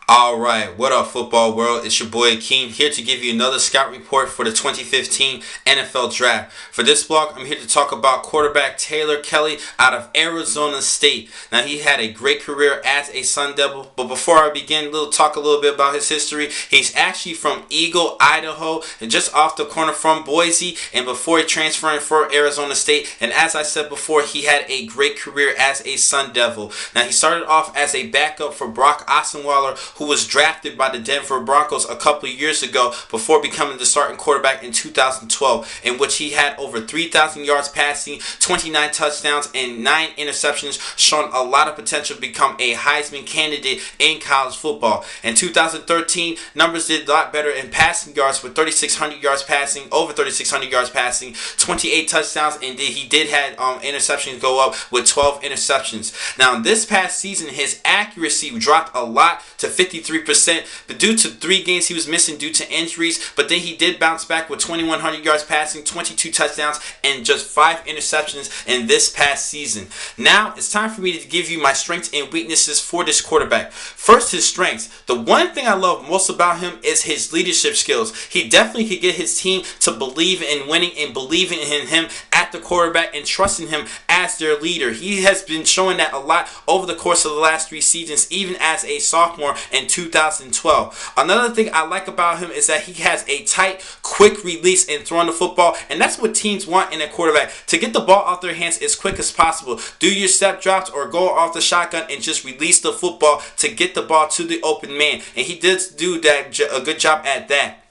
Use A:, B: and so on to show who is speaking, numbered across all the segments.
A: Alright, what up football world? It's your boy Akeem here to give you another scout report for the 2015 NFL Draft. For this blog, I'm here to talk about quarterback Taylor Kelly out of Arizona State. Now, he had a great career as a Sun Devil, but before I begin, talk a little bit about his history. He's actually from Eagle, Idaho, and just off the corner from Boise, and before he transferred for Arizona State. And as I said before, he had a great career as a Sun Devil. Now, he started off as a backup for Brock Osweiler, who was drafted by the Denver Broncos a couple of years ago before becoming the starting quarterback in 2012, in which he had over 3,000 yards passing, 29 touchdowns, and 9 interceptions, showing a lot of potential to become a Heisman candidate in college football. In 2013, numbers did a lot better in passing yards with 3,600 yards passing, over 3,600 yards passing, 28 touchdowns, and he did have interceptions go up with 12 interceptions. Now, this past season, his accuracy dropped a lot to 53%, but due to 3 games he was missing due to injuries, but then he did bounce back with 2,100 yards passing, 22 touchdowns, and just 5 interceptions in this past season. Now, it's time for me to give you my strengths and weaknesses for this quarterback. First, his strengths. The one thing I love most about him is his leadership skills. He definitely could get his team to believe in winning and believing in him at the quarterback and trusting him as their leader. He has been showing that a lot over the course of the last 3 seasons, even as a sophomore in 2012. Another thing I like about him is that he has a tight, quick release in throwing the football, and that's what teams want in a quarterback, to get the ball off their hands as quick as possible. Do your step drops or go off the shotgun and just release the football to get the ball to the open man, and he did do that a good job at that.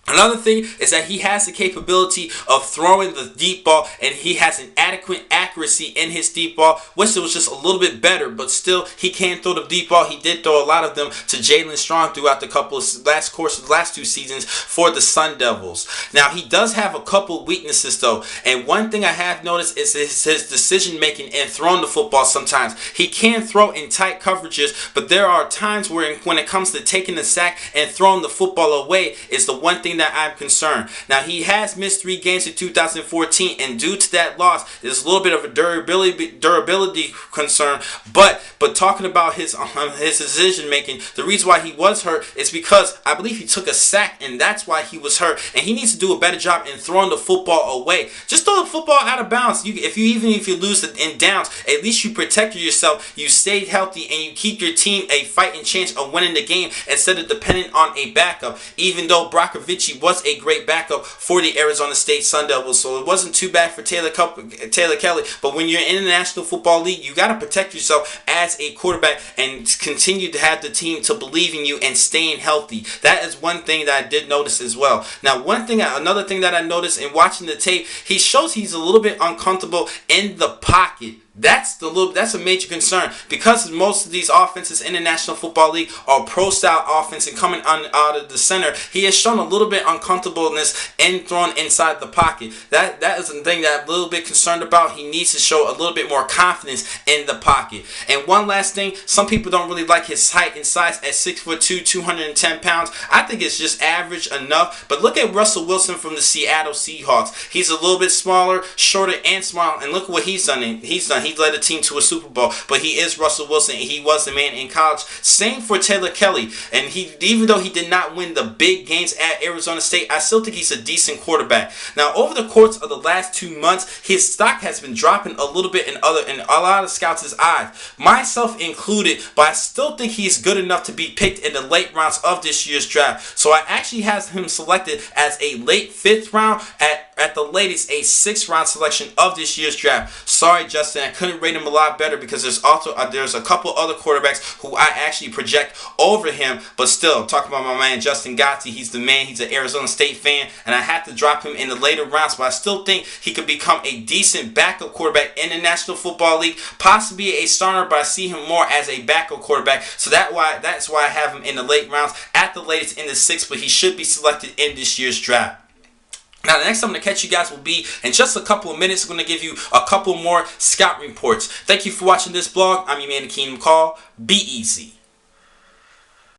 A: Another thing is that he has the capability of throwing the deep ball, and he has an adequate accuracy in his deep ball, which was just a little bit better, but still he can throw the deep ball. He did throw a lot of them to Jaelen Strong throughout the last 2 seasons for the Sun Devils. Now, he does have a couple weaknesses though, and one thing I have noticed is his decision making and throwing the football. Sometimes he can throw in tight coverages, but there are times where when it comes to taking the sack and throwing the football away is the one thing that I'm concerned. Now, he has missed 3 games in 2014, and due to that loss, there's a little bit of a durability concern. But talking about his decision making, the reason why he was hurt is because I believe he took a sack, and that's why he was hurt. And he needs to do a better job in throwing the football away. Just throw the football out of bounds. Even if you lose it in downs, at least you protected yourself. You stayed healthy, and you keep your team a fighting chance of winning the game instead of depending on a backup. Even though Brockovich was a great backup for the Arizona State Sun Devils, so it wasn't too bad for Taylor Kelly. But when you're in the National Football League, you got to protect yourself as a quarterback and continue to have the team to believe in you and staying healthy. That is one thing that I did notice as well. Now, another thing that I noticed in watching the tape, he shows he's a little bit uncomfortable in the pocket. That's a major concern, because most of these offenses in the National Football League are pro-style offense, and coming out of the center, he has shown a little bit uncomfortableness in throwing inside the pocket. That is the thing that I'm a little bit concerned about. He needs to show a little bit more confidence in the pocket. And one last thing, some people don't really like his height and size at 6'2", 210 pounds. I think it's just average enough. But look at Russell Wilson from the Seattle Seahawks. He's a little bit smaller, shorter, and smaller, and look at what he's done. He led a team to a Super Bowl, but he is Russell Wilson, and he was the man in college. Same for Taylor Kelly, and even though he did not win the big games at Arizona State, I still think he's a decent quarterback. Now, over the course of the last 2 months, his stock has been dropping a little bit in a lot of scouts' eyes, myself included, but I still think he's good enough to be picked in the late rounds of this year's draft. So I actually have him selected as a late 5th round, at the latest a 6th round selection of this year's draft. Sorry, Justin, I couldn't rate him a lot better, because there's a couple other quarterbacks who I actually project over him. But still, I'm talking about my man Justin Gotti. He's the man. He's an Arizona State fan, and I had to drop him in the later rounds. But I still think he could become a decent backup quarterback in the National Football League, possibly a starter, but I see him more as a backup quarterback. So that's why I have him in the late rounds, at the latest in the 6th. But he should be selected in this year's draft. Now, the next time I'm going to catch you guys will be in just a couple of minutes. I'm going to give you a couple more scout reports. Thank you for watching this blog. I'm your man, Akeem McCall. Be easy.